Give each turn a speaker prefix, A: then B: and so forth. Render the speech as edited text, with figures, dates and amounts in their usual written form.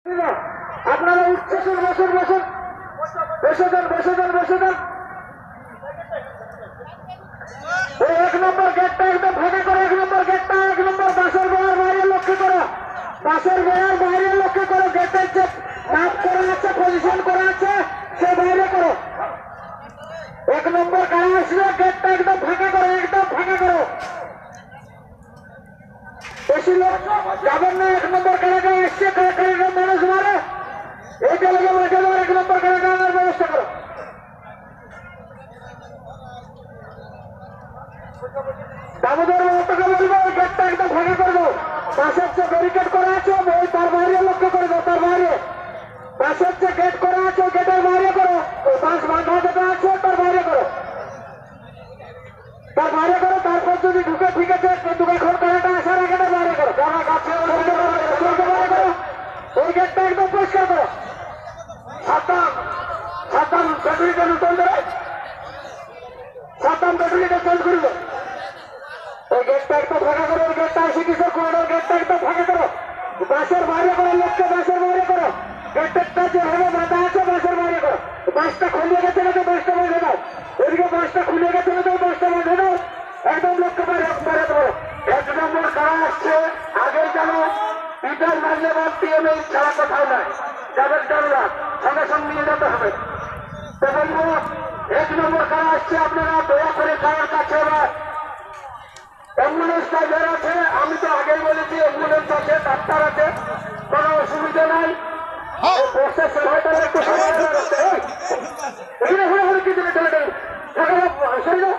A: আপনারা উঠছেন, বসুন বসুন, বসে যান বসে যান বসে যান। ওই 1 নম্বর গেটটা একদম ফাঁকা করো, 1 নম্বর গেটটা, 1 নম্বর বাসের গোয়ার বাইরে লক্ষ্য করো, বাসের গোয়ার বাইরে লক্ষ্য করো। গেটের যে মাপ করা আছে, পজিশন করা আছে, সে বাইরে করো। 1 নম্বর কারা আসলে গেটটা একদম ফাঁকা করো, একদম ফাঁকা করো। বেশি লোক যাবেন না। 1 নম্বর কারাগার আসছে, কারাগার মানুষ মারে, এইটা লেগে মাঠে দেওয়ার 1 নম্বর কারাগারের ব্যবস্থা করো। দামোদর মতকে বলবো ওই গেটটা একদম ফাঁকা করবো। পাশের যে ব্যারিকেড করা আছে ওই তার বাইরে লক্ষ্য করে দাও, তার বাইরে। পাশের যে গেট করা আছে ওই গেটের বাইরে করো, ওই বাঁশ বাঁধা যেটা আছে তার বাইরে করো, তার বাইরে করো। তারপর যদি ঢুকে ঠিক আছে, কিন্তু এখন কারাটা আসার আগে বাইরে করো, ওই গেটটা একদম পরিষ্কার করো। সাবধান সাবধান, ব্যাটারিটা লুটন দেবে, সাবধান ব্যাটারিটা চেঞ্জ করবে। ওই গেটটা একদম ফাঁকা করো, ওই গেটটা এসে কিশোর করিডোর গেটটা একদম ফাঁকা করো। বাসের বাইরে করো, লোককে বাসের বাইরে করো। গেটটা যেভাবে বাঁধা আছে বাসের বাইরে করো। বাসটা খুলিয়ে গেছে না তো বাসটা বেঁধে দাও, ওইদিকে বাসটা খুলে গেছে না তো বাসটা বেঁধে দাও, একদম লোককে বাইরে বাইরে দেবো। 1 নম্বর কারা আসছে আগে জানো, পিটার মারলে বা পিএমএ ছাড়া কোথাও নাই, যাদের জানলা সঙ্গে সঙ্গে নিয়ে যেতে হবে। তো বলবো 1 নম্বর কারা আসছে, আপনারা দয়া করে কারার কাছে এবার অ্যাম্বুলেন্স ড্রাইভার আছে, আমি তো আগেই বলেছি অ্যাম্বুলেন্স আছে, ডাক্তার আছে, কোনো অসুবিধা নাই। প্রসেসের হয়তো একটু সময় লাগছে। কি চলে চলে